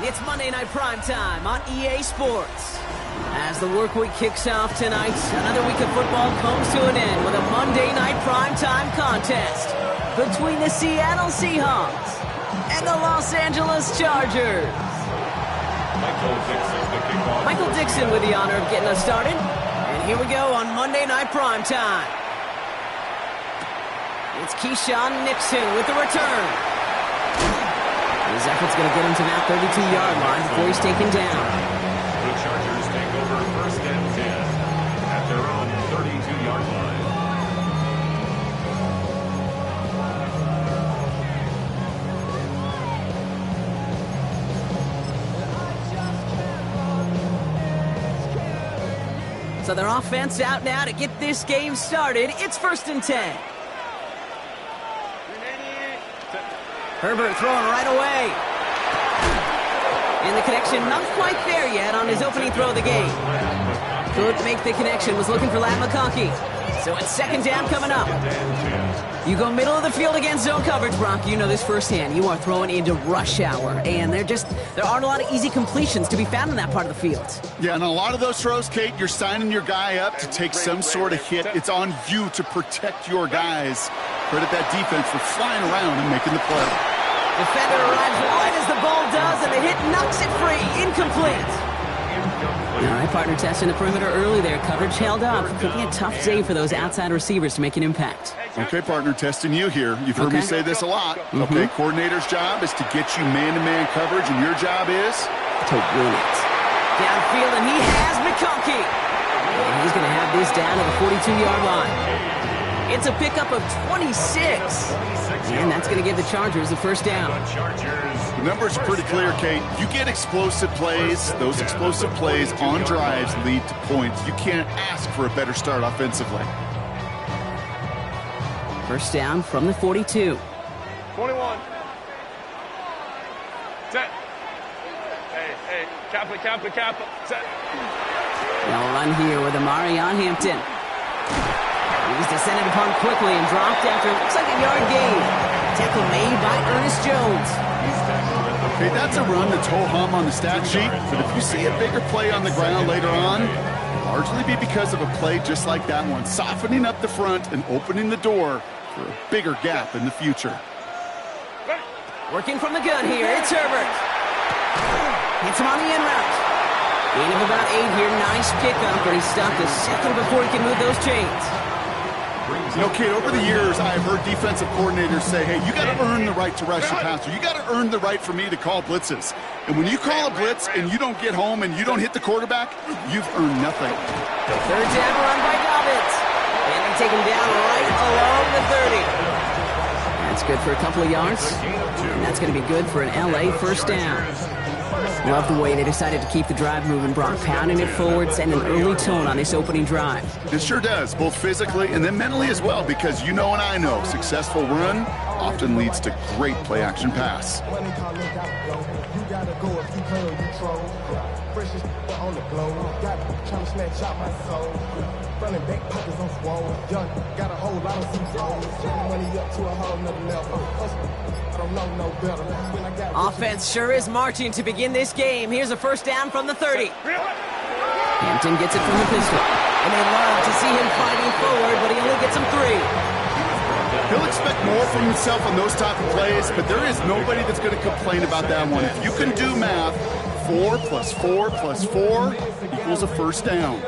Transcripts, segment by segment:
It's Monday Night Primetime on EA Sports. As the work week kicks off tonight, another week of football comes to an end with a Monday Night Primetime contest between the Seattle Seahawks and the Los Angeles Chargers. Michael Dixon with the honor of getting us started. And here we go on Monday Night Primetime. It's Keyshawn Nixon with the return. His effort's going to get him to that 32-yard line before he's taken down. The Chargers take over 1st and 10 at their own 32-yard line. So their offense out now to get this game started. It's 1st and 10. Herbert throwing right away. And the connection not quite there yet on his opening throw of the game. Couldn't make the connection, was looking for Lat McConkey. So it's 2nd down coming up. You go middle of the field against zone coverage, Brock. You know this firsthand. You are throwing into rush hour. And there aren't a lot of easy completions to be found in that part of the field. Yeah, and a lot of those throws, Kate, you're signing your guy up to take some sort of hit. It's on you to protect your guys. Credit that defense for flying around and making the play. Defender arrives right as the ball does, and the hit knocks it free. Incomplete. All right, partner testing the perimeter early there. Coverage held up. Could be a tough day for those outside receivers to make an impact. Okay, partner, testing you here. You've heard me say this a lot. Okay, coordinator's job is to get you man-to-man coverage, and your job is to win it. Downfield, and he has McConkey. And he's going to have this down to the 42-yard line. It's a pickup of 26. And that's going to give the Chargers the 1st down. The numbers are pretty clear, Kate. You get explosive plays. Those explosive plays on drives lead to points. You can't ask for a better start offensively. 1st down from the 42. 21. Set. Hey, Kappa. Set. They'll run here with Amari on Hampton. He's descended upon quickly and dropped after looks like a yard gain. Tackle made by Ernest Jones. Okay, that's a run that's ho-hum on the stat sheet, but if you see a bigger play on the ground later on, it'll largely be because of a play just like that one, softening up the front and opening the door for a bigger gap in the future. Working from the gun here, it's Herbert. Hits him on the in route. Gain of about 8 here, nice pickup, but he stopped a second before he can move those chains. You know, Kate, over the years, I've heard defensive coordinators say, hey, you got to earn the right to rush your passer. You got to earn the right for me to call blitzes. And when you call a blitz and you don't get home and you don't hit the quarterback, you've earned nothing. 3rd down run by Dobbins. And they take him down right along the 30. That's good for a couple of yards. And that's going to be good for an LA 1st down. Love the way they decided to keep the drive moving, Brock, pounding it forward, sending an early tone on this opening drive. It sure does, both physically and then mentally as well, because you know and I know successful run often leads to great play-action pass. Offense sure is marching to begin this game. Here's a 1st down from the 30. Hampton gets it from the pistol. And they love to see him fighting forward, but he only gets him 3. He'll expect more from himself on those type of plays, but there is nobody that's going to complain about that one. If you can do math, 4 + 4 + 4 equals a 1st down.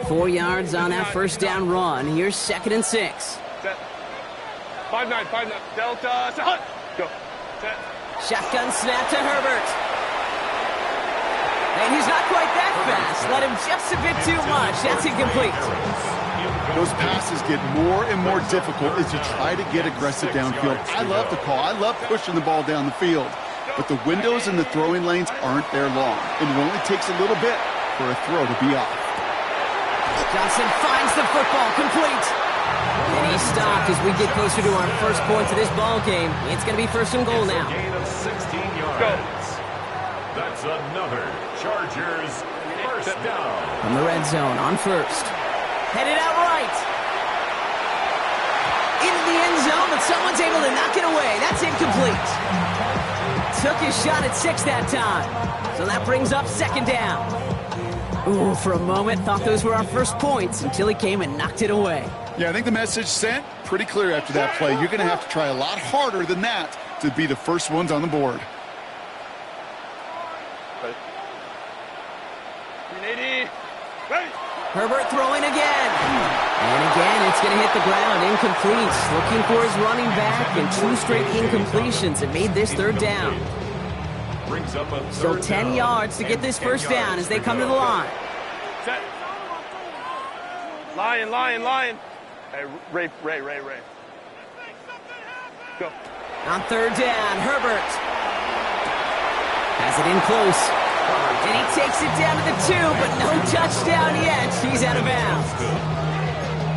Four yards on that 1st down run. Here's 2nd and 6. Set. 5-9. Delta. Set. Go. Set. Shotgun snap to Herbert. And he's not quite that fast. Let him just a bit too much. That's incomplete. Those passes get more and more difficult as you try to get aggressive downfield. I love the call. I love pushing the ball down the field. But the windows in the throwing lanes aren't there long. And it only takes a little bit for a throw to be off. Johnson finds the football, complete. And he's stopped as we get closer to our first points of this ball game. It's going to be 1st and goal now. gain of 16 yards. Go. That's another Chargers 1st down. From the red zone on 1st. Headed out right. into the end zone, but someone's able to knock it away. That's incomplete. Took his shot at 6 that time. So that brings up second down. Ooh, for a moment, thought those were our first points until he came and knocked it away. Yeah, I think the message sent pretty clear after that play. You're going to have to try a lot harder than that to be the first ones on the board. Herbert throwing again. And again, it's going to hit the ground. Incomplete. Looking for his running back, and 2 straight incompletions have made this third down. So 10 yards to get this first down as they come to the line. Set. Lion. Hey, Ray. Go. On third down, Herbert has it in close. And he takes it down to the 2, but no touchdown yet. He's out of bounds.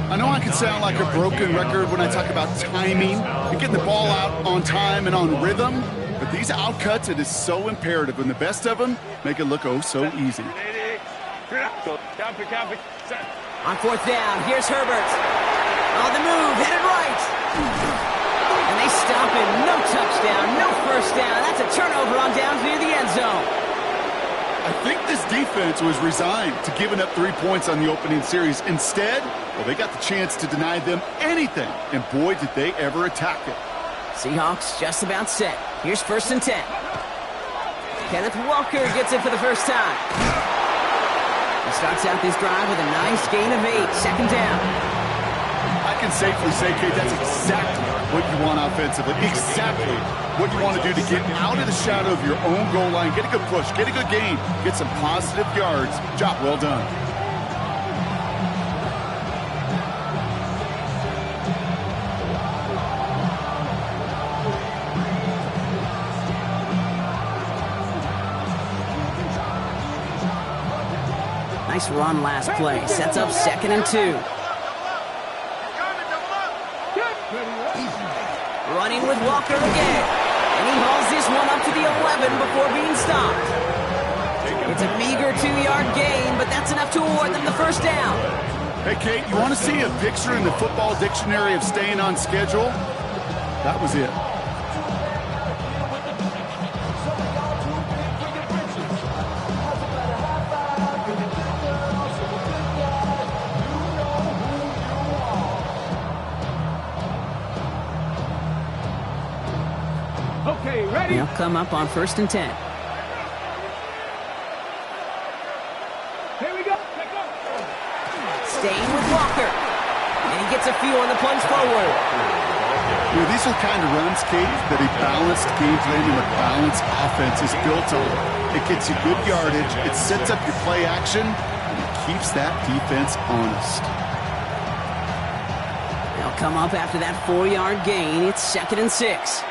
I know I can sound like a broken record when I talk about timing and getting the ball out on time and on rhythm, but these outcuts, it is so imperative, and the best of them make it look oh so easy. On fourth down, here's Herbert. On the move, headed right. And they stop him. No touchdown, no first down. That's a turnover on downs near the end zone. I think this defense was resigned to giving up 3 points on the opening series. Instead, well, they got the chance to deny them anything, and boy, did they ever attack it. Seahawks just about set. Here's 1st and 10. Kenneth Walker gets it for the first time. He starts out this drive with a nice gain of 8. Second down. I can safely say, Kate, that's exactly what you want offensively. Exactly what you want to do to get out of the shadow of your own goal line, get a good push, get a good gain, get some positive yards. Job well done. Nice run last play. Sets up 2nd and 2. Running with Walker again. And he hauls this one up to the 11 before being stopped. It's a meager 2-yard gain, but that's enough to award them the first down. Hey, Kate, you want to see a picture in the football dictionary of staying on schedule? That was it. Okay, ready? They'll come up on 1st and 10. Here we go. Staying with Walker. And he gets a few on the plunge forward. You know, these are the kind of runs, Kate, that a balanced game plan and a balanced offense is built on. It gets you good yardage, it sets up your play action, and it keeps that defense honest. They'll come up after that 4-yard gain. It's 2nd and 6.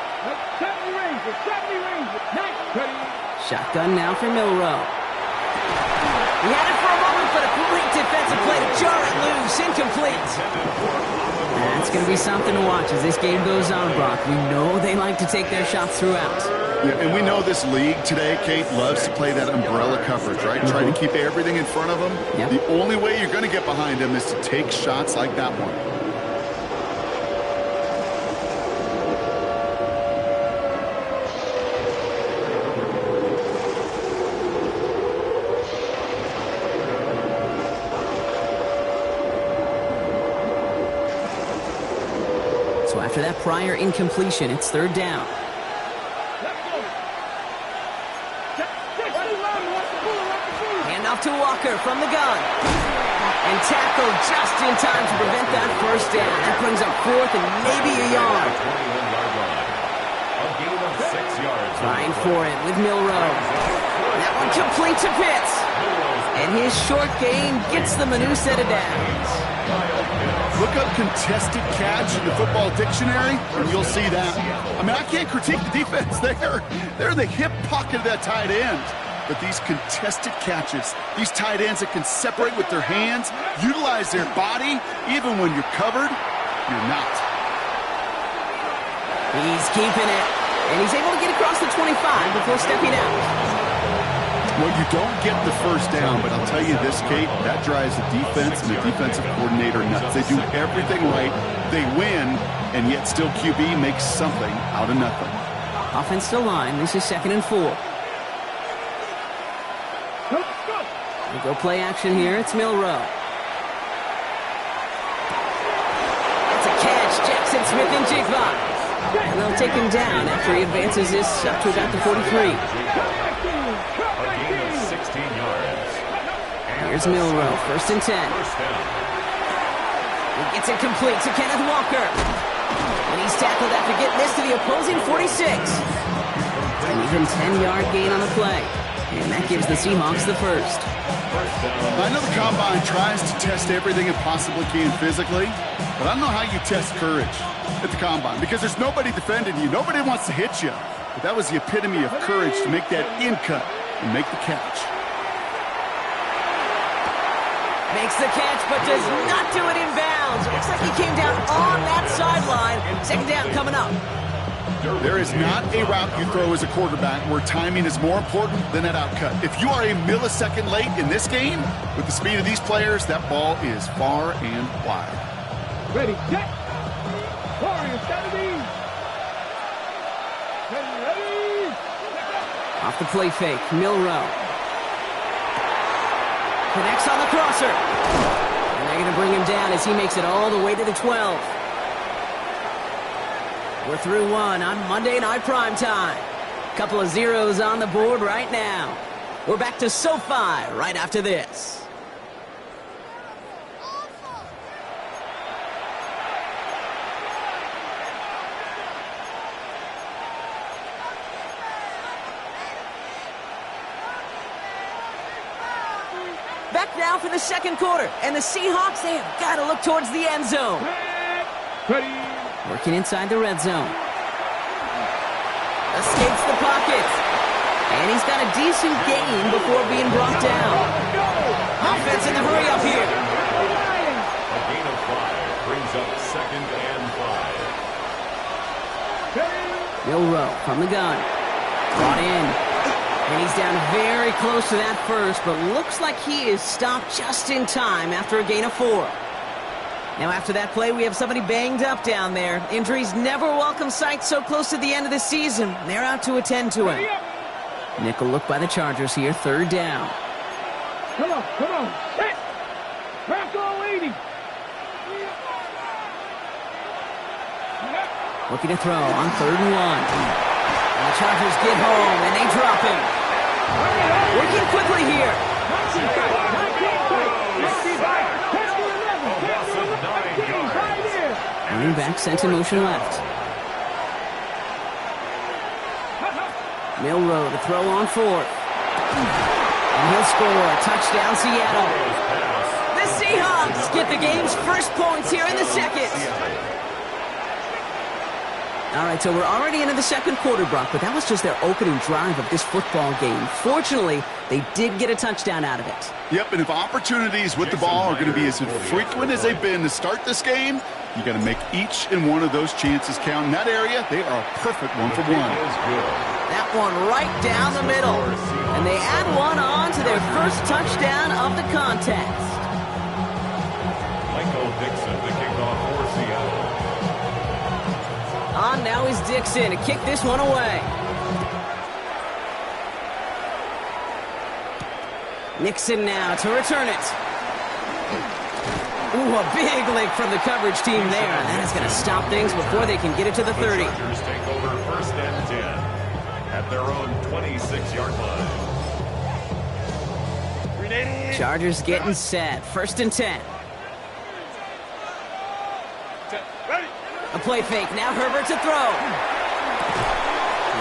Shotgun now for Milrow. He had it for a moment, but a great defensive play to jar it loose. Incomplete. That's going to be something to watch as this game goes on, Brock. We know they like to take their shots throughout. Yeah, and we know this league today, Kate, loves to play that umbrella coverage, right? Try to keep everything in front of them. Yep. The only way you're going to get behind them is to take shots like that one. So after that prior incompletion, it's 3rd down. Handoff to Walker from the gun. And tackled just in time to prevent that first down. That brings up 4th and maybe a yard. Trying for it with Milrow. That one complete to Pitts. And his short gain gets them a new set of downs. Look up contested catch in the football dictionary, and you'll see that. I mean, I can't critique the defense. They're the hip pocket of that tight end. But these contested catches, these tight ends that can separate with their hands, utilize their body, even when you're covered, you're not. He's keeping it, and he's able to get across the 25 before stepping out. Well, you don't get the first down, but I'll tell you this, Kate, that drives the defense and the defensive coordinator nuts. They do everything right, they win, and yet still QB makes something out of nothing. Offensive line, this is 2nd and 4. We go play action here, it's Milrow. It's a catch, Jackson Smith and Jigba. And they'll take him down after he advances this up to about the 43. Here's Milrow, 1st and 10. He gets it complete to Kenneth Walker. And he's tackled after getting this to the opposing 46. An even 10-yard gain on the play. And that gives the Seahawks the first. I know the Combine tries to test everything it possibly can physically, but I don't know how you test courage at the Combine because there's nobody defending you. Nobody wants to hit you. But that was the epitome of courage to make that in cut and make the catch. Makes the catch, but does not do it in bounds. Looks like he came down on that sideline. 2nd down coming up. There is not a route you throw as a quarterback where timing is more important than that outcut. If you are a millisecond late in this game, with the speed of these players, that ball is far and wide. Ready, set. Warriors, 70. Ready. Off the play fake, Milrow. Connects on the crosser. And they're going to bring him down as he makes it all the way to the 12. We're through one on Monday Night Primetime. Couple of zeros on the board right now. We're back to SoFi right after this. Back now for the 2nd quarter. And the Seahawks, they have got to look towards the end zone. Ready. Working inside the red zone. Escapes the pocket. And he's got a decent gain before being brought down. Offense in the hurry up here. A gain of 5 brings up 2nd and 5. Milrow from the gun. Brought in. And he's down very close to that first, but looks like he is stopped just in time after a gain of 4. Now after that play, we have somebody banged up down there. Injuries never welcome sight so close to the end of the season. They're out to attend to him. Nickel look by the Chargers here, 3rd down. Come on. Set. Back all 80. Looking to throw on 3rd and 1. And the Chargers get home, and they drop him. Working quickly here. Running back sent in motion left. Milrow to throw on 4th. And he'll score. Touchdown, Seattle. The Seahawks get the game's first points here in the 2nd. All right, so we're already into the 2nd quarter, Brock, but that was just their opening drive of this football game. Fortunately, they did get a touchdown out of it. Yep, and if opportunities with the ball are going to be as frequent as they've been to start this game, you got to make each and one of those chances count. In that area, they are a perfect 1-for-1. That one right down the middle. And they add one on to their first touchdown of the contest. Michael Dixon, the kickoff for Seattle. On now is Dixon to kick this one away. Nixon now to return it. Ooh, a big lick from the coverage team there. And that is going to stop things before they can get it to the 30. The Chargers take over 1st and 10 at their own 26-yard line. Chargers getting set. 1st and 10. A play fake. Now Herbert to throw.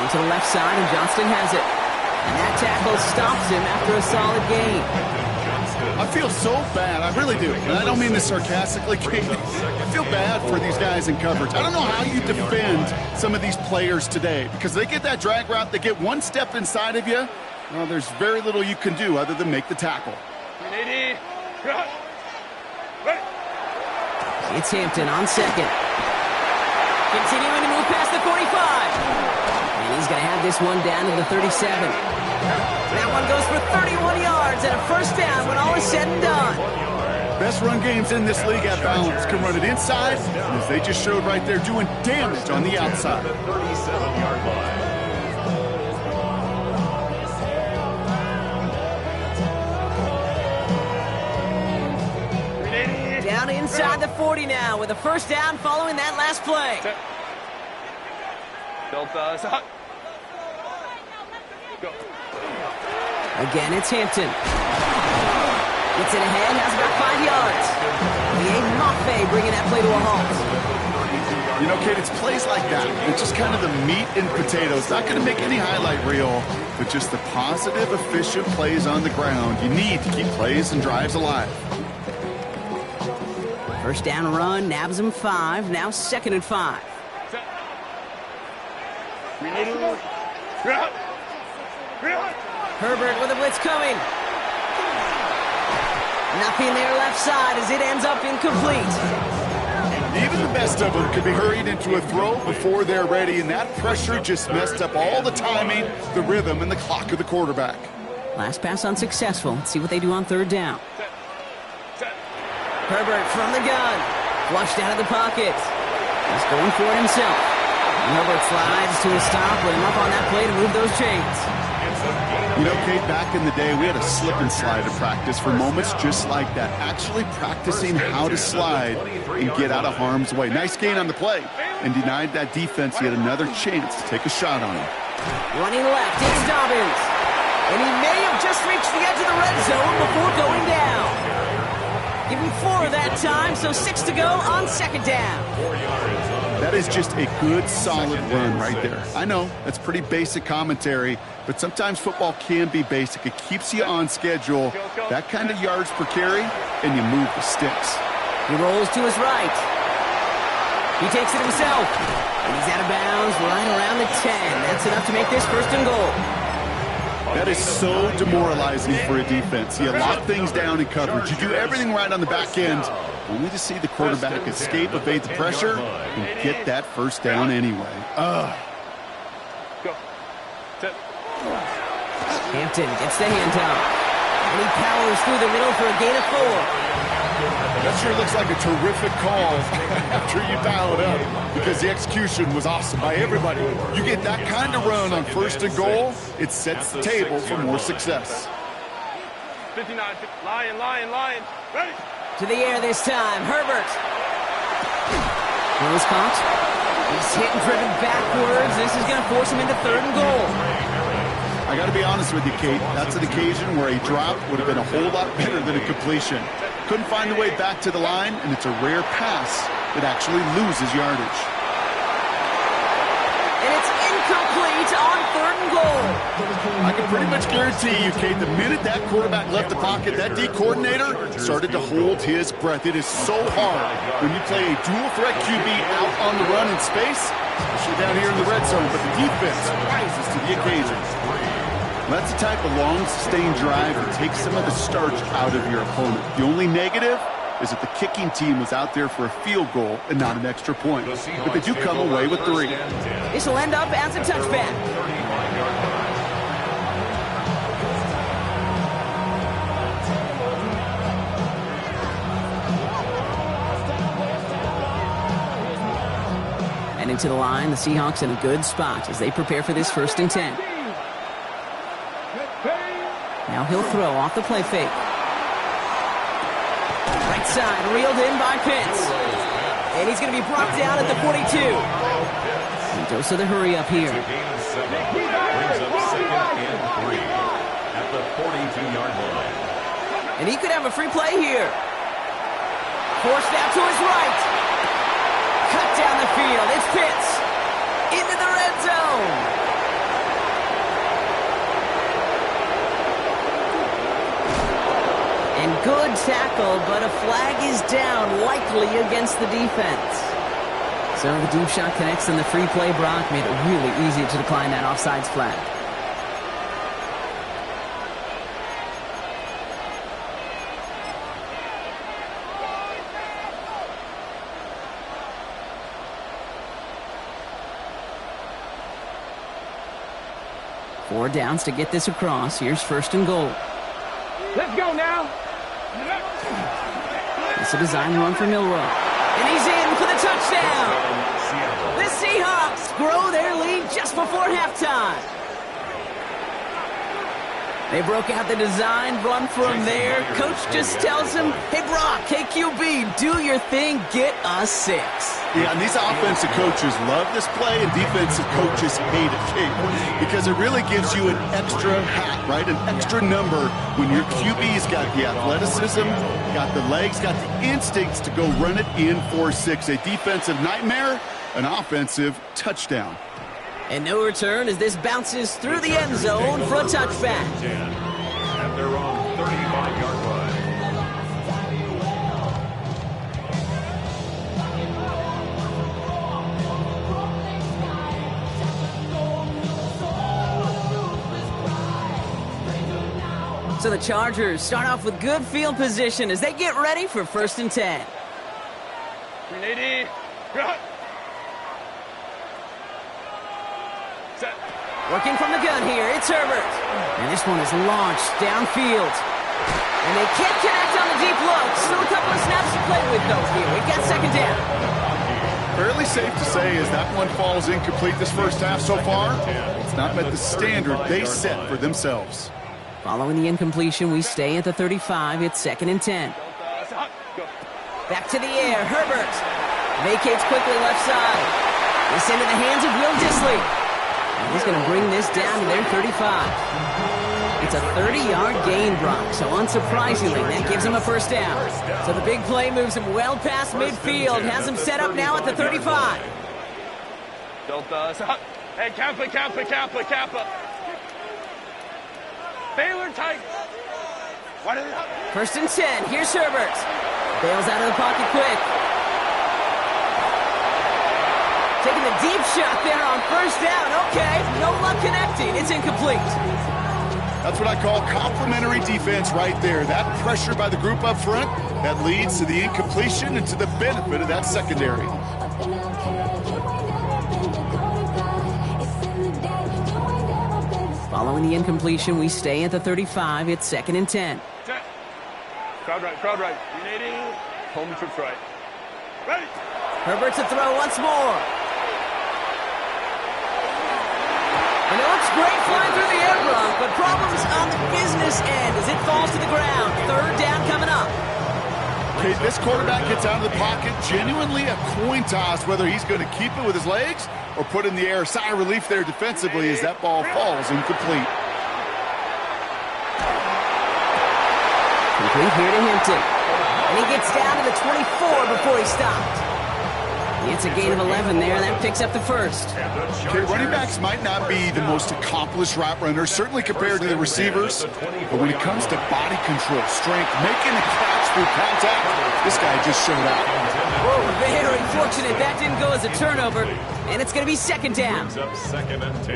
Into the left side, and Johnston has it. And that tackle stops him after a solid gain. I feel so bad. I really do. And I don't mean this sarcastically, Kate. I feel bad for these guys in coverage. I don't know how you defend some of these players today because they get that drag route, they get one step inside of you. Well, there's very little you can do other than make the tackle. It's Hampton on 2nd. Continuing to move past the 45. And he's going to have this one down to the 37. That one goes for 31 yards and a first down when all is said and done. Best run games in this league at balance. Can run it inside, and as they just showed right there, doing damage on the outside. 37-yard line. Down inside the 40 now with a first down following that last play. Delta, stop. Go. Again, it's Hampton. Gets it ahead, has about 5 yards. Mafe bringing that play to a halt. You know, Kate, it's plays like that. It's just kind of the meat and potatoes. Not going to make any highlight reel, but just the positive, efficient plays on the ground. You need to keep plays and drives alive. First down run, nabs him 5. Now 2nd and 5. Herbert with a blitz coming. Nothing there left side as it ends up incomplete. Even the best of them could be hurried into a throw before they're ready, and that pressure just messed up all the timing, the rhythm, and the clock of the quarterback. Last pass unsuccessful. Let's see what they do on 3rd down. Herbert from the gun. Flushed out of the pocket. He's going for it himself. And Herbert slides to a stop with him up on that play to move those chains. You know, Kate, back in the day, we had a slip and slide to practice for moments just like that. Actually practicing how to slide and get out of harm's way. Nice gain on the play and denied that defense yet another chance to take a shot on him. Running left, it's Dobbins. And he may have just reached the edge of the red zone before going down. Give him 4 that time, so 6 to go on 2nd down. That is just a good, solid run right there. I know, that's pretty basic commentary, but sometimes football can be basic. It keeps you on schedule, that kind of yards per carry, and you move the sticks. He rolls to his right. He takes it himself. And he's out of bounds right around the 10. That's enough to make this 1st and goal. That is so demoralizing for a defense. You lock things down in coverage. You do everything right on the back end, only to see the quarterback escape, evade the pressure, and get that first down anyway. Go. Hampton gets the handoff. And he powers through the middle for a gain of 4. That sure looks like a terrific call after you dial it up, because the execution was awesome by everybody. You get that kind of run on 1st and goal, it sets the table for more success. 59, Lion. Ready? To the air this time, Herbert. Throws caught. He's hit and driven backwards. This is going to force him into 3rd and goal. I got to be honest with you, Kate. That's an occasion where a drop would have been a whole lot better than a completion. Couldn't find the way back to the line, and it's a rare pass that actually loses yardage. And it's incomplete on 3rd and goal. I can pretty much guarantee you, Kate, the minute that quarterback left the pocket, that D coordinator started to hold his breath. It is so hard when you play a dual threat QB out on the run in space, especially down here in the red zone, but the defense rises to the occasion. That's the type of long, sustained drive that takes some of the starch out of your opponent. The only negative is that the kicking team was out there for a field goal and not an extra point. But they do come away with 3. This will end up as a touchback. And into the line, the Seahawks in a good spot as they prepare for this 1st and 10. Now he'll throw off the play fake. Right side, reeled in by Pitts. And he's going to be brought down at the 42. And dose of the hurry up here. Brings up 2nd and 3 at the 42-yard line. And he could have a free play here. Forced out to his right. Cut down the field. It's Pitts. Into the red zone. And good tackle, but a flag is down, likely against the defense. So the deep shot connects, and the free play, Brock, made it really easy to decline that offsides flag. 4 downs to get this across. Here's 1st and goal. Let's go now. It's a design run for Milrow. And he's in for the touchdown. The Seahawks grow their lead just before halftime. They broke out the design run from there. Coach just tells him, hey, Brock, hey, QB, do your thing, get us 6. Yeah, and these offensive coaches love this play, and defensive coaches hate it, because it really gives you an extra hat, right? An extra number when your QB's got the athleticism, got the legs, got the instincts to go run it in for 6. A defensive nightmare, an offensive touchdown. And no return as this bounces through the end zone for a touchback. At their own 35-yard line. So the Chargers start off with good field position as they get ready for 1st and 10. 380. Set. Working from the gun here, it's Herbert. And this one is launched downfield. And they can't connect on the deep low. Still a couple of snaps to play with, though, here. We've got 2nd down. Fairly safe to say as that one falls incomplete this first half so far, it's not met the standard they set for themselves. Following the incompletion, we stay at the 35. It's 2nd and 10. Go. Back to the air, Herbert. Vacates quickly left side. This into the hands of Will Dissly. And he's going to bring this down to their 35. It's a 30-yard gain, Brock, so unsurprisingly, that gives him a 1st down. So the big play moves him well past midfield, has him set up now at the 35. Don't, hey, Kappa. Baylor tight. What is it? 1st and 10, here's Herbert. Bails out of the pocket quick. Taking the deep shot there on 1st down. Okay, no luck connecting. It's incomplete. That's what I call complimentary defense right there. That pressure by the group up front, that leads to the incompletion and to the benefit of that secondary. Following the incompletion, we stay at the 35. It's 2nd and 10. Set. Crowd right. 380. Home trips right. Ready. Herbert to throw once more. And it looks great flying through the air, Brock, but problems on the business end as it falls to the ground. 3rd down coming up. Okay, this quarterback gets out of the pocket, genuinely a coin toss whether he's going to keep it with his legs or put in the air. Sigh of relief there defensively as that ball falls incomplete. Complete here to Hampton. And he gets down to the 24 before he stopped. It's a gain of 11 there. That picks up the 1st. Okay, running backs might not be the most accomplished route runners, certainly compared to the receivers. But when it comes to body control, strength, making the catch through contact, this guy just showed out. Whoa, very fortunate. That didn't go as a turnover. And it's going to be 2nd down.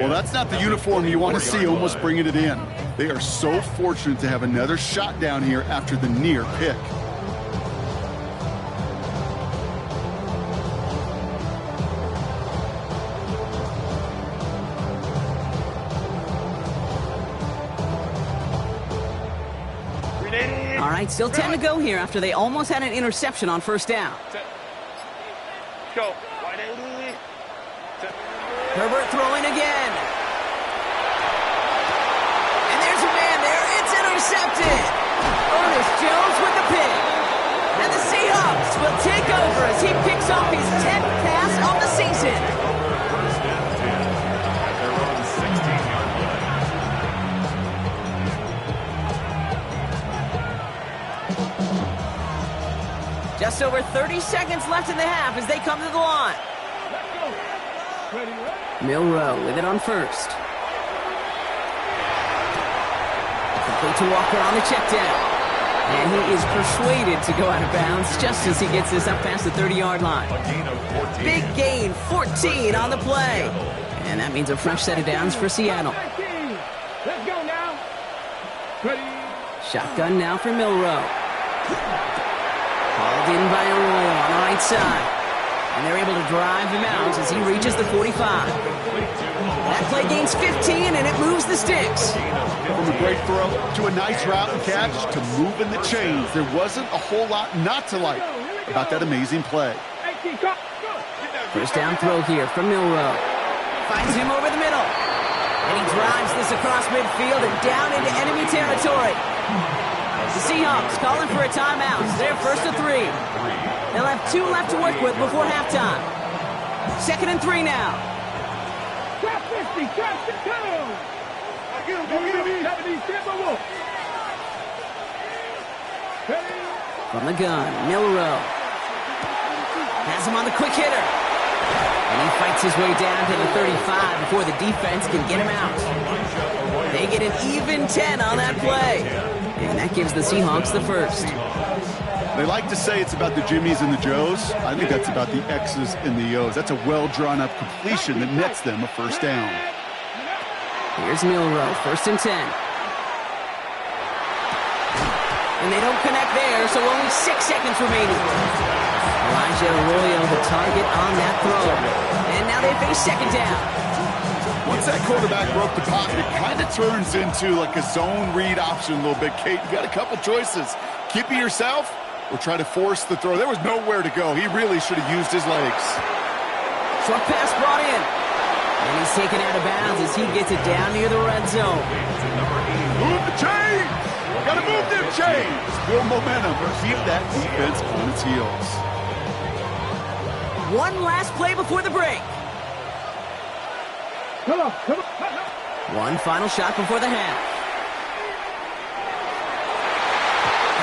Well, that's not the uniform you want to see almost bringing it in. They are so fortunate to have another shot down here after the near pick. All right, still 10 to go here after they almost had an interception on 1st down. Set. Go. 180. Set. Herbert throwing again. And there's a man there. It's intercepted. Ernest Jones with the pick. And the Seahawks will take over as he picks off his 10th pass of the season. First and 10 at their own 16-yard line. Just over 30 seconds left in the half as they come to the line. Let's go. Ready. Milrow with it on 1st. Complete to Walker on the check down. And he is persuaded to go out of bounds just as he gets this up past the 30-yard line. A gain of 14. Big gain, 14 on the play. And that means a fresh set of downs for Seattle. 19. Let's go now. Ready. Shotgun now for Milrow. Hauled in by Arroyo on the right side. And they're able to drive him out as he reaches the 45. That play gains 15, and it moves the sticks. From a great throw to a nice route and catch to moving the chains, there wasn't a whole lot not to like about that amazing play. First down throw here from Milroe. Finds him over the middle. And he drives this across midfield and down into enemy territory. The Seahawks calling for a timeout. They're first to 3. They'll have 2 left to work with before halftime. 2nd and 3 now. Trap 50, trap 52. From the gun, Milroe. Has him on the quick hitter. And he fights his way down to the 35 before the defense can get him out. They get an even 10 on that play. And that gives the Seahawks the first. They like to say it's about the Jimmies and the Joes. I think that's about the X's and the O's. That's a well-drawn-up completion that nets them a first down. Here's Milroe, 1st and 10. And they don't connect there, so only 6 seconds remaining. Elijah Arroyo the target on that throw. And now they face 2nd down. Once that quarterback broke the pocket, it kind of turns into like a zone read option a little bit. Kate, you got a couple choices. Keep it yourself or try to force the throw. There was nowhere to go. He really should have used his legs. Short pass brought in. And he's taken out of bounds as he gets it down near the red zone. Move the chains! Got to move them chains! Build momentum. Keep that defense on its heels. One last play before the break. Come on. One final shot before the half.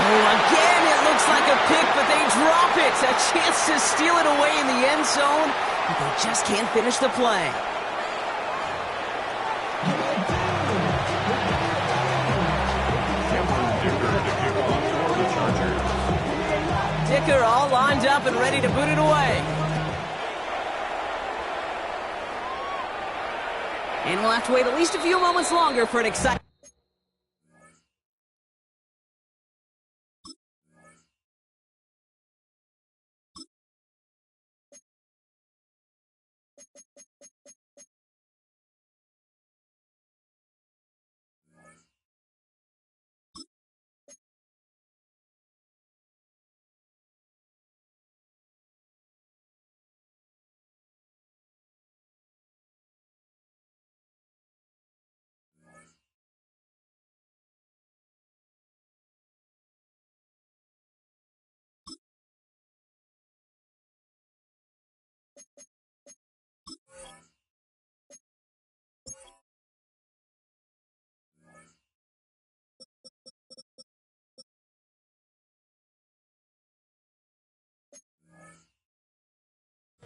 Oh, again, it looks like a pick, but they drop it. A chance to steal it away in the end zone, but they just can't finish the play. Dicker all lined up and ready to boot it away. And we'll have to wait at least a few moments longer for an exciting...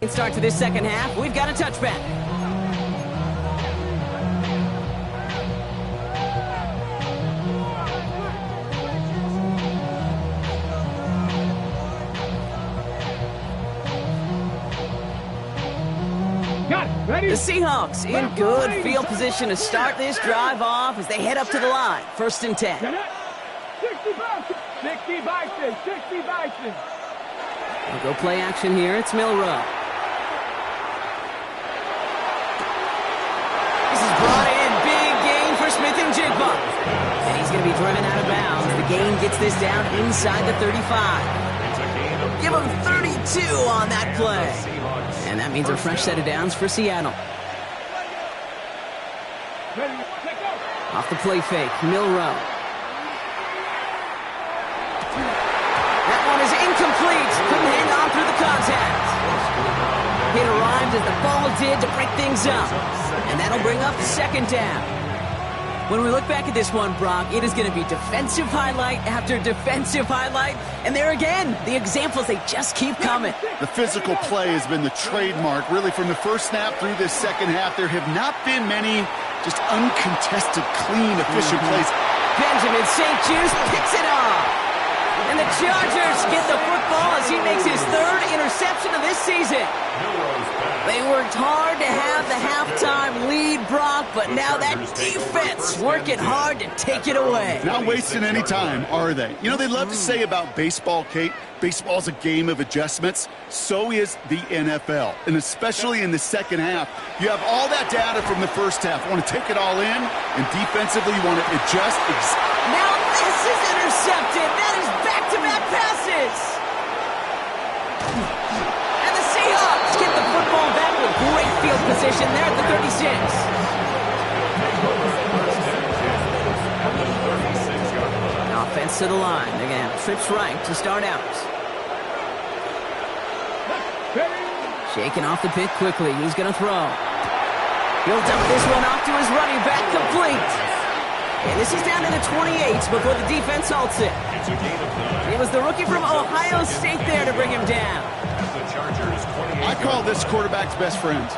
Start to this second half. We've got a touchback. Got it. Ready? The Seahawks in good field position to start this drive off as they head up to the line. 1st and 10. 60 Bison. We'll go play action here. It's Milroe. This is brought in. Big gain for Smith and Jigba. And he's going to be driven out of bounds. The gain gets this down inside the 35. Give him 32 on that play. And that means a fresh set of downs for Seattle. Off the play fake, Milroe. That one is incomplete. Couldn't hang on through the contact. It arrived as the ball did to break things up. And that'll bring up 2nd down. When we look back at this one, Brock, it is going to be defensive highlight after defensive highlight. And there again, the examples, they just keep coming. The physical play has been the trademark. Really, from the first snap through this second half, there have not been many just uncontested, clean, efficient plays. Benjamin St. Juice picks it off. And the Chargers get the football as he makes his 3rd interception of this season. They worked hard to have the halftime lead, Brock, but now that defense working hard to take it away. Not wasting any time, are they? You know, they love to say about baseball, Kate, baseball's a game of adjustments. So is the NFL, and especially in the second half. You have all that data from the first half. You want to take it all in, and defensively you want to adjust. Now this is intercepted. That is back-to-back passes. And the Seahawks get the football back with great field position there at the 36. Offense to the line. They're going to have trips right to start out. Shaking off the pick quickly. He's going to throw. He'll dump this one off to his running back, complete. And this is down to the 28 before the defense halts it. It was the rookie from Ohio State there to bring him down. I call this quarterback's best friend.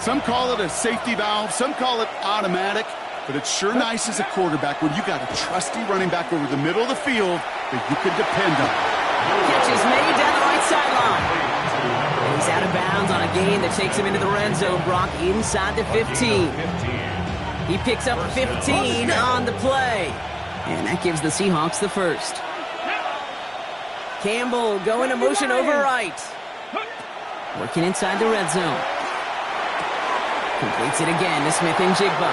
Some call it a safety valve, some call it automatic, but it's sure nice as a quarterback when you got a trusty running back over the middle of the field that you can depend on. Catch is made down the right sideline. He's out of bounds on a gain that takes him into the red zone, Brock, inside the 15. He picks up 15 on the play. And that gives the Seahawks the first. Campbell going to motion over right. Working inside the red zone. Completes it again to Smith and Jigba.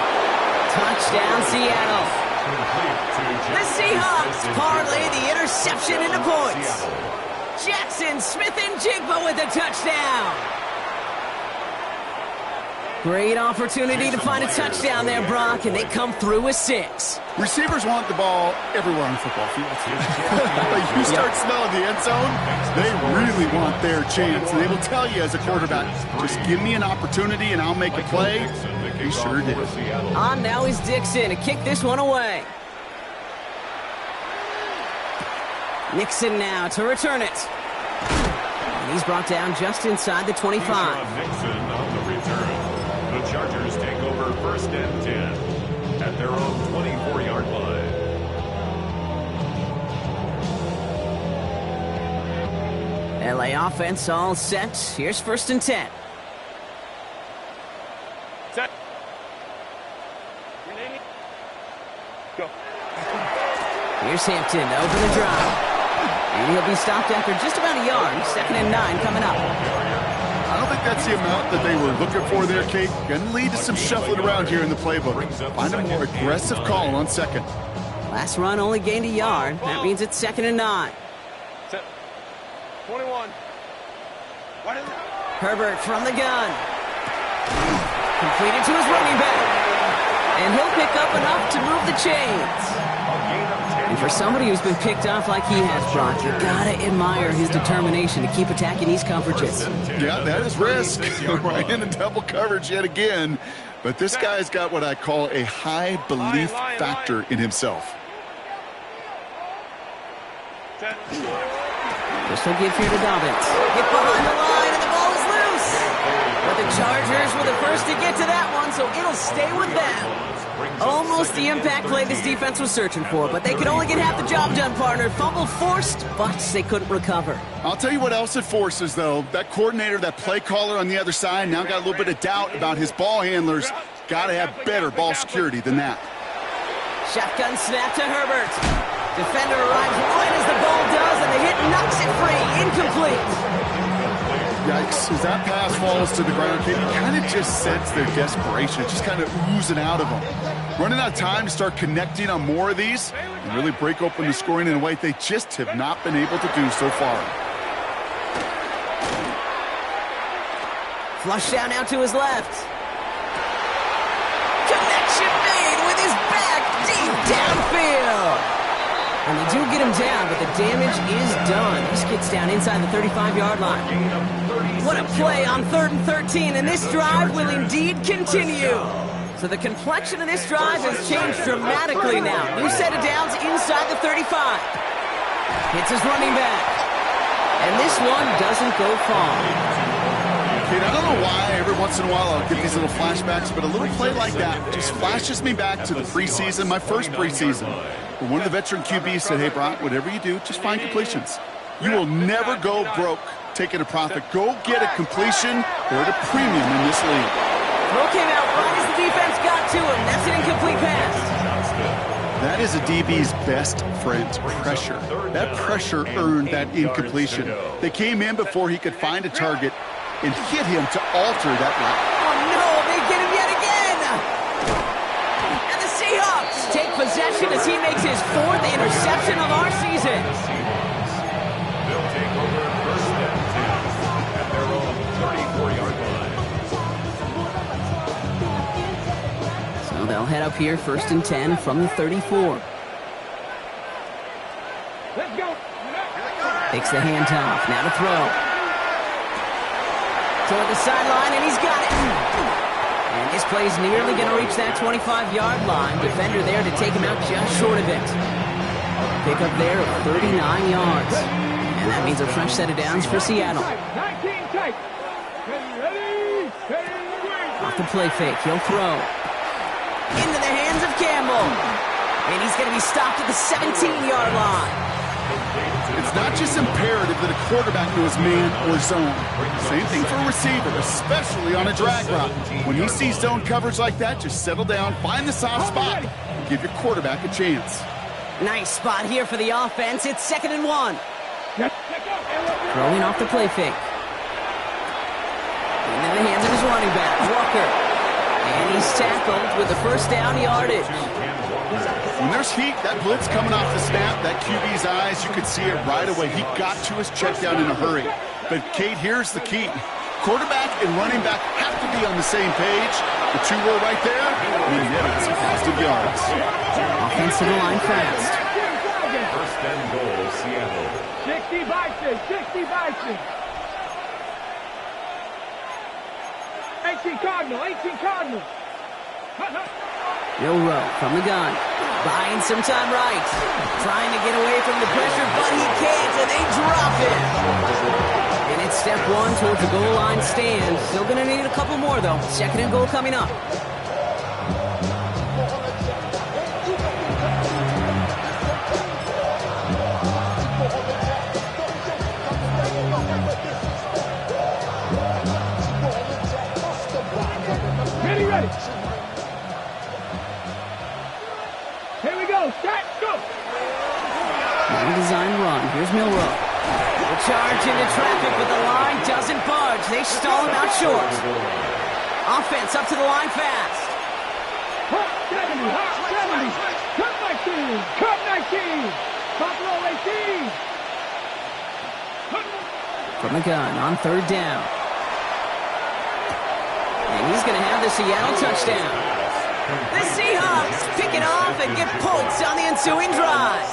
Touchdown, Seattle. The Seahawks parlay the interception into points. Jackson, Smith, and Jigba with a touchdown. Great opportunity to find a touchdown there, Brock, and they come through with 6. Receivers want the ball everywhere on the football field. You start smelling the end zone, they really want their chance. And they will tell you as a quarterback, just give me an opportunity and I'll make a play. He sure did. On now is Dixon to kick this one away. Nixon now to return it. And he's brought down just inside the 25. Nixon on the return. The Chargers take over first and 10 at their own 24-yard line. LA offense all set. Here's first and 10. Set. Go. Here's Hampton to open the drive. And he'll be stopped after just about a yard. Second and 9 coming up. I don't think that's the amount that they were looking for there, Kate. Going to lead to some shuffling around here in the playbook. Find a more aggressive call on second. Last run only gained a yard. That means it's second and 9. Set. 21. Herbert from the gun. Completed to his running back. And he'll pick up enough to move the chains. And for somebody who's been picked off like he has, Brock, you gotta admire his determination to keep attacking these coverages. Yeah, that is risk. Right in the double coverage yet again. But this guy's got what I call a high belief factor in himself. Pistol give here to Dobbins. Hit behind the line, and the ball is loose. But the Chargers were the first to get to that one, so it'll stay with them. Almost the impact play this defense was searching for, but they could only get half the job done, partner. Fumble forced, but they couldn't recover. I'll tell you what else it forces, though. That coordinator, that play caller on the other side, now got a little bit of doubt about his ball handlers. Got to have better ball security than that. Shotgun snap to Herbert. Defender arrives right as the ball does, and the hit knocks it free. Incomplete. Yikes. As that pass falls to the ground, Kate, you kind of just sense their desperation. It's just kind of oozing out of them. Running out of time to start connecting on more of these and really break open the scoring in a way they just have not been able to do so far. Flush down out to his left. Connection made with his back deep downfield. And they do get him down, but the damage is done. This gets down inside the 35-yard line. What a play on 3rd and 13, and this drive will indeed continue. So the complexion of this drive has changed dramatically now. New set of downs inside the 35. Hits his running back. And this one doesn't go far. Kate, I don't know why every once in a while I'll get these little flashbacks, but a little play like that just flashes me back to the preseason, my first preseason. Where one of the veteran QBs said, hey, Brock, whatever you do, just find completions. You will never go broke taking a profit. Go get a completion. They're at a premium in this league. Throw came out right as the defense got to him. That's an incomplete pass. That is a DB's best friend, pressure. That pressure earned that incompletion. They came in before he could find a target and hit him to alter that route. Oh, no, they get him yet again. And the Seahawks take possession as he makes his 4th interception of our season. They'll take over first and 10 at their own 34-yard line. So they'll head up here, 1st and 10 from the 34. Let's go. Takes the handoff, now to throw. Toward the sideline, and he's got it. And this play's nearly going to reach that 25-yard line. Defender there to take him out just short of it. Pick up there of 39 yards. And that means a fresh set of downs for Seattle. 19 tight. Ready. Off the play fake, he'll throw. Into the hands of Campbell. And he's going to be stopped at the 17-yard line. It's not just imperative that a quarterback knows man or zone. Same thing for a receiver, especially on a drag route. When you see zone coverage like that, just settle down, find the soft spot, and give your quarterback a chance. Nice spot here for the offense. It's 2nd and 1. Throwing off the play fake. Into the hands of his running back, Walker. And he's tackled with the first down yardage. When there's heat, that blitz coming off the snap, that QB's eyes, you could see it right away. He got to his check down in a hurry. But, Kate, here's the key. Quarterback and running back have to be on the same page. The two were right there, and you get some positive yards. Offense to the line fast. First and goal, Seattle. 60 Bison, 60 Bison. 18 Cardinal, 18 Cardinal. Bill Rowe from the gun. Buying some time right. Trying to get away from the pressure, but he can't, and they drop him. And it's step 1 towards the goal line stand. Still going to need a couple more, though. 2nd and goal coming up. Ready. Here we go. Start. Go. Well-designed run. Here's Milroe. The charge into traffic, but the line doesn't budge. They stall him out short. Offense up to the line fast. Hot 70. Cut 19. Cut 19. Buffalo 18. From the gun on 3rd down. And he's going to have the Seattle touchdown. The Seahawks pick it off and get points on the ensuing drive.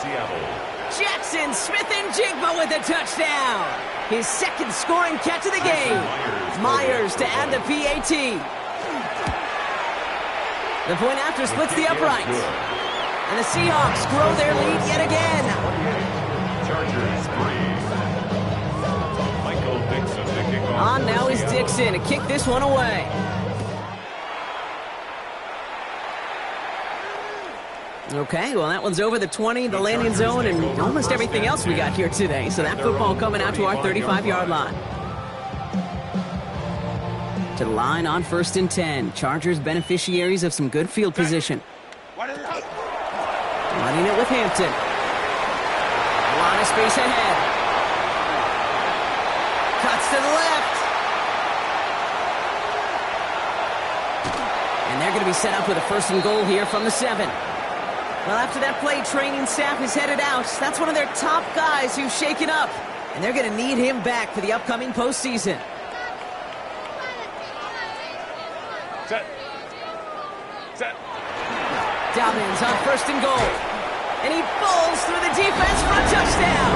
Jackson Smith-Njigba with a touchdown. His 2nd scoring catch of the game. Myers to add the PAT. The point after splits the uprights. And the Seahawks grow their lead yet again. Chargers 3. Michael Dixon to kick off. On now is Dixon to kick this one away. Okay, well, that one's over the 20, the landing zone, and almost everything else we got here today. So that football coming out to our 35-yard line. To the line on 1st and 10. Chargers beneficiaries of some good field position. Running it with Hampton. A lot of space ahead. Cuts to the left. And they're going to be set up with a 1st and goal here from the 7. Well, after that play, training staff is headed out. That's one of their top guys who's shaken up. And they're going to need him back for the upcoming postseason. Set. Dobbins on 1st and goal. And he bowls through the defense for a touchdown.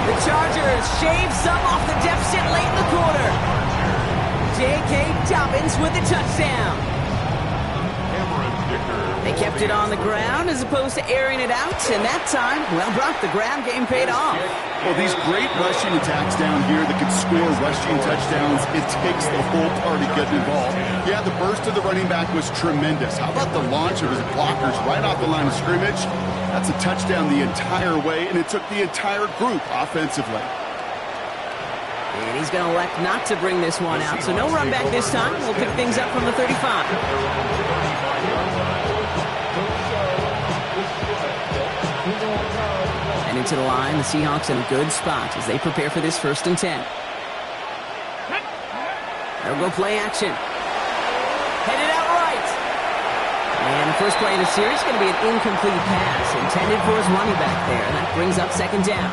The Chargers shave some off the deficit late in the quarter. J.K. Dobbins with the touchdown. They kept it on the ground as opposed to airing it out, and that time, well, Brock, the ground game paid off. Well, these great rushing attacks down here that can score rushing touchdowns, it takes the whole party getting involved. Yeah, the burst of the running back was tremendous. How about the launch of his blockers right off the line of scrimmage? That's a touchdown the entire way, and it took the entire group offensively. And he's going to elect not to bring this one out, so no run back this time. We'll pick things up from the 35. And into the line, the Seahawks in a good spot as they prepare for this 1st and 10. They'll go play action. Headed out right. And the first play of the series is going to be an incomplete pass intended for his running back there. And that brings up 2nd down.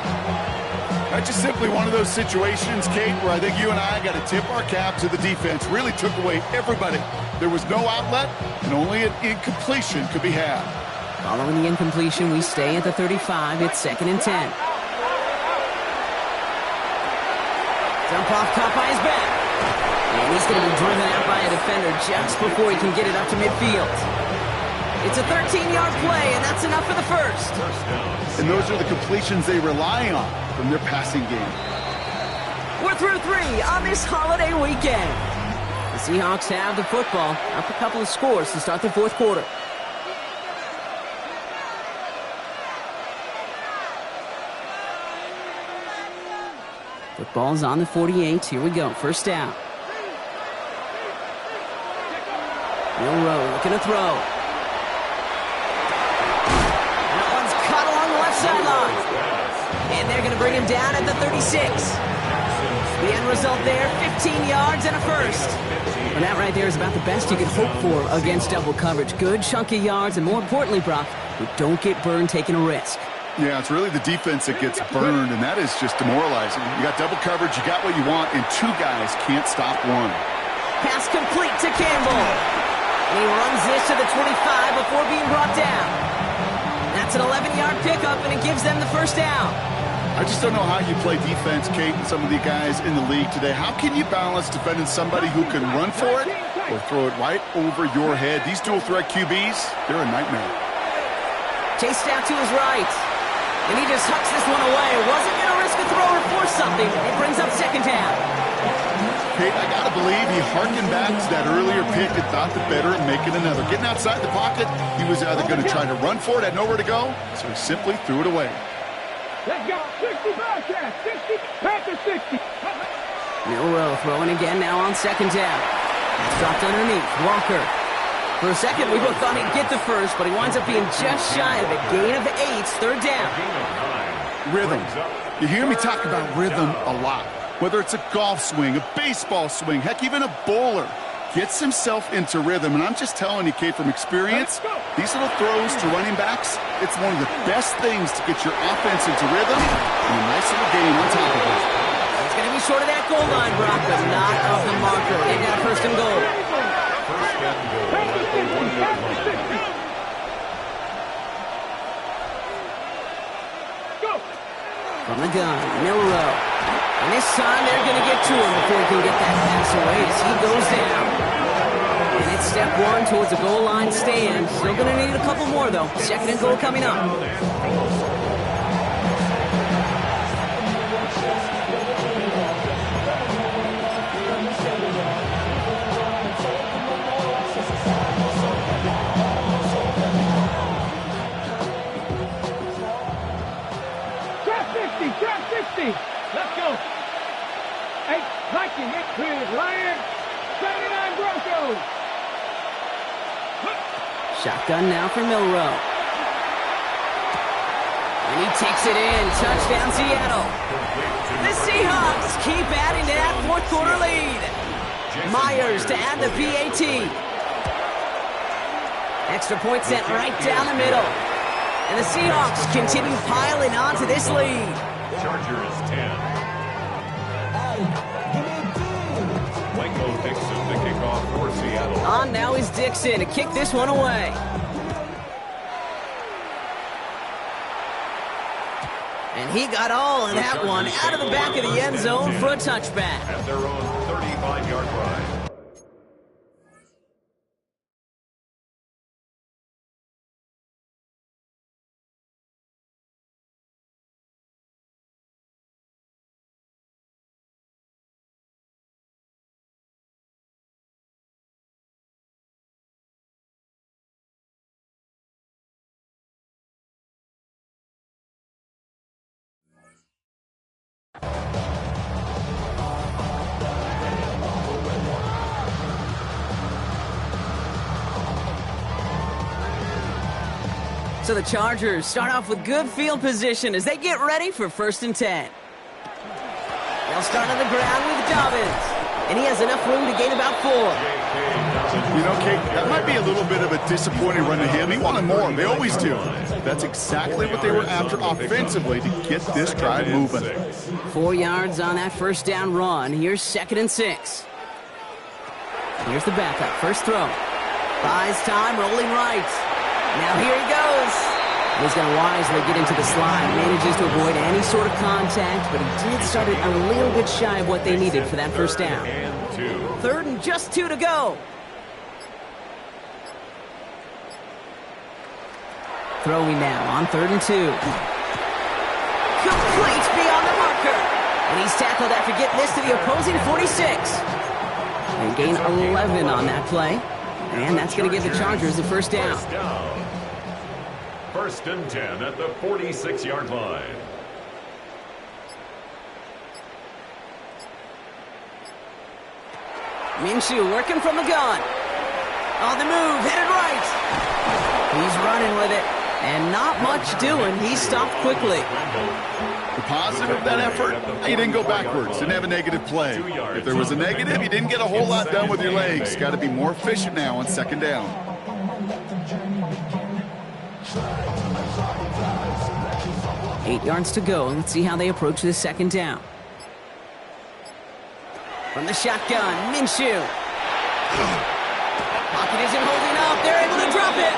That's just simply one of those situations, Kate, where I think you and I got to tip our cap to the defense. Really took away everybody. There was no outlet, and only an incompletion could be had. Following the incompletion, we stay at the 35. It's 2nd and 10. Jump off caught by his back. And he's going to be driven out by a defender just before he can get it up to midfield. It's a 13-yard play, and that's enough for the 1st. And those are the completions they rely on from their passing game. We're through 3 on this holiday weekend. The Seahawks have the football, up a couple of scores to start the 4th quarter. Football's on the 48. Here we go. 1st down. Milroe looking to throw. That one's caught along the left sideline. And they're going to bring him down at the 36. The end result there, 15 yards and a 1st. And that right there is about the best you can hope for against double coverage. Good chunky yards, and more importantly, Brock, you don't get burned taking a risk. Yeah, it's really the defense that gets burned, and that is just demoralizing. You got double coverage, you got what you want, and 2 guys can't stop one. Pass complete to Campbell. And he runs this to the 25 before being brought down. That's an 11-yard pickup, and it gives them the 1st down. I just don't know how you play defense, Kate, and some of the guys in the league today. How can you balance defending somebody who can run for it or throw it right over your head? These dual-threat QBs, they're a nightmare. Chased out to his right. And he just hucks this one away. Wasn't going to risk a throw or force something. It brings up 2nd down. Kate, I got to believe he harkened back to that earlier pick and thought the better of making another. Getting outside the pocket, he was either going to try to run for it, had nowhere to go, so he simply threw it away. Let's go. 60 back, 60, back to 60. Milroe throwing again now on 2nd down. That's dropped underneath. Walker. For a second, we both thought he'd get the 1st, but he winds up being just shy of a gain of 8. 3rd down. Rhythm. You hear me talk about rhythm a lot. Whether it's a golf swing, a baseball swing, heck, even a bowler gets himself into rhythm. And I'm just telling you, Kate, from experience, these little throws to running backs, it's one of the best things to get your offense into rhythm and a nice little gain on top of it. It's going to be short of that goal line, Brock, but not of the marker. They've got a 1st and goal. From the gun, Milroe. And this time they're going to get to him before he can get that pass away as he goes down. And it's step 1 towards the goal line stand. Still going to need a couple more, though. 2nd and goal coming up. Trap 60. Let's go. 8, Viking, 8, clear, Lion, 79 Broncos. Shotgun now for Milroe. And he takes it in. Touchdown, Seattle. The Seahawks keep adding to that 4th quarter lead. Myers to add the PAT. Extra point sent right down the middle. And the Seahawks continue piling on to this lead. Chargers 10. Michael Dixon, the kickoff for Seattle. On now is Dixon to kick this one away. And he got all of that one out of the back of the end zone for a touchback. At their own 35-yard line. So the Chargers start off with good field position as they get ready for 1st and 10. They'll start on the ground with Dobbins, and he has enough room to gain about 4. You know, Kate, that might be a little bit of a disappointing run to him. He wanted more. They always do. That's exactly what they were after offensively to get this drive moving. 4 yards on that 1st down run. Here's 2nd and 6. Here's the backup. First throw. Buys time, rolling right. Now here he goes. He's going to wisely get into the slide. Manages to avoid any sort of contact, but he did start it a little bit shy of what they needed for that 1st down. 3rd and just 2 to go. Throwing now on 3rd and 2. Complete beyond the marker. And he's tackled after getting this to the opposing 46. And gain 11 on that play. And that's going to give the Chargers the 1st down. 1st and 10 at the 46-yard line. Minshew working from the gun. On the move, headed right. He's running with it. And not much doing. He stopped quickly. The positive of that effort, he didn't go backwards, didn't have a negative play. If there was a negative, you didn't get a whole lot done with your legs. Got to be more efficient now on 2nd down. Eight yards to go. Let's see how they approach this 2nd down. From the shotgun, Minshew. Pocket isn't holding up. They're able to drop it.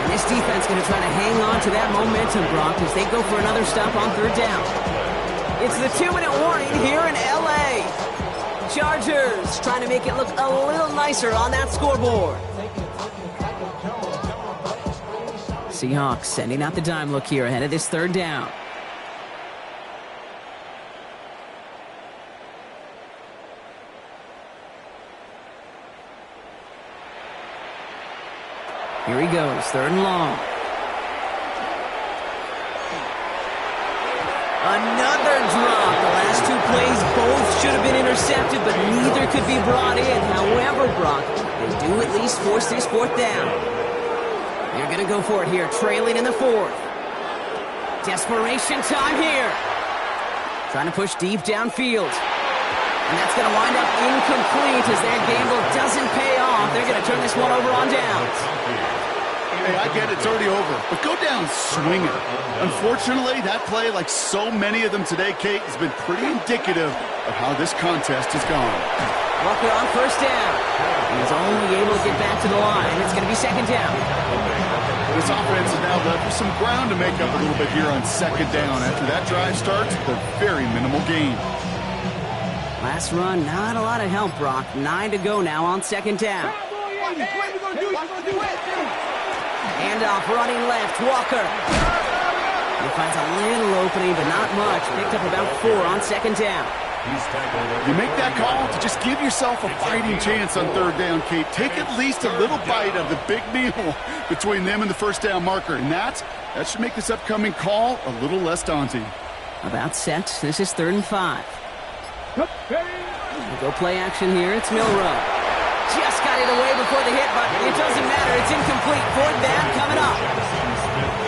And this defense going to try to hang on to that momentum, Brock, as they go for another stop on 3rd down. It's the 2-minute warning here in L.A. Chargers trying to make it look a little nicer on that scoreboard. Seahawks sending out the dime look here ahead of this 3rd down. Here he goes, 3rd and long. Another drop. The last 2 plays both should have been intercepted, but neither could be brought in. However, Brock, they do at least force this 4th down. They're going to go for it here, trailing in the 4th. Desperation time here. Trying to push deep downfield. And that's going to wind up incomplete as their gamble doesn't pay off. They're going to turn this one over on downs. Hey, I get it, it's already over, but go down swinging. Unfortunately, that play, like so many of them today, Kate, has been pretty indicative of how this contest has gone. Walker on 1st down. He's only able to get back to the line. It's going to be 2nd down. This offense is now left with some ground to make up a little bit here on 2nd down. After that drive starts, the very minimal gain. Last run, not a lot of help, Brock. 9 to go now on 2nd down. Handoff running left, Walker. He finds a little opening, but not much. Picked up about 4 on 2nd down. You make that call to just give yourself a fighting chance on 3rd down, Kate. Take at least a little bite of the big meal between them and the 1st down marker. And that should make this upcoming call a little less daunting. About set. This is 3rd and 5. Go play action here. It's Milrow. Just got it away before the hit, but it doesn't matter. It's incomplete. 4th down coming up.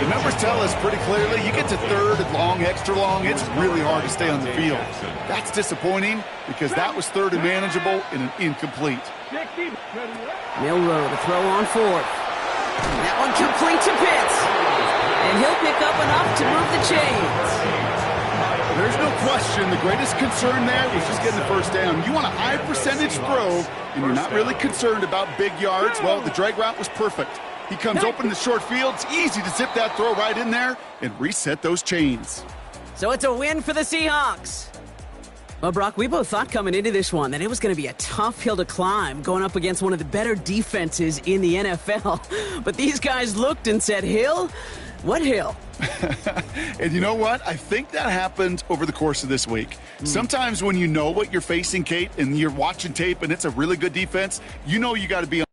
The numbers tell us pretty clearly, you get to 3rd and long, extra long, it's really hard to stay on the field. That's disappointing because that was 3rd and manageable and an incomplete. Milrow to throw on 4th. That one complete to Pitts. And he'll pick up enough to move the chains. There's no question the greatest concern there was just getting the 1st down. You want a high percentage throw, and you're not really concerned about big yards. Well, the drag route was perfect. He comes open in the short field. It's easy to zip that throw right in there and reset those chains. So it's a win for the Seahawks. Well, Brock, we both thought coming into this one that it was going to be a tough hill to climb going up against one of the better defenses in the NFL. But these guys looked and said, Hill? What hill? And you know what? I think that happened over the course of this week. Sometimes when you know what you're facing, Kate, and you're watching tape and it's a really good defense, you know you got to be on.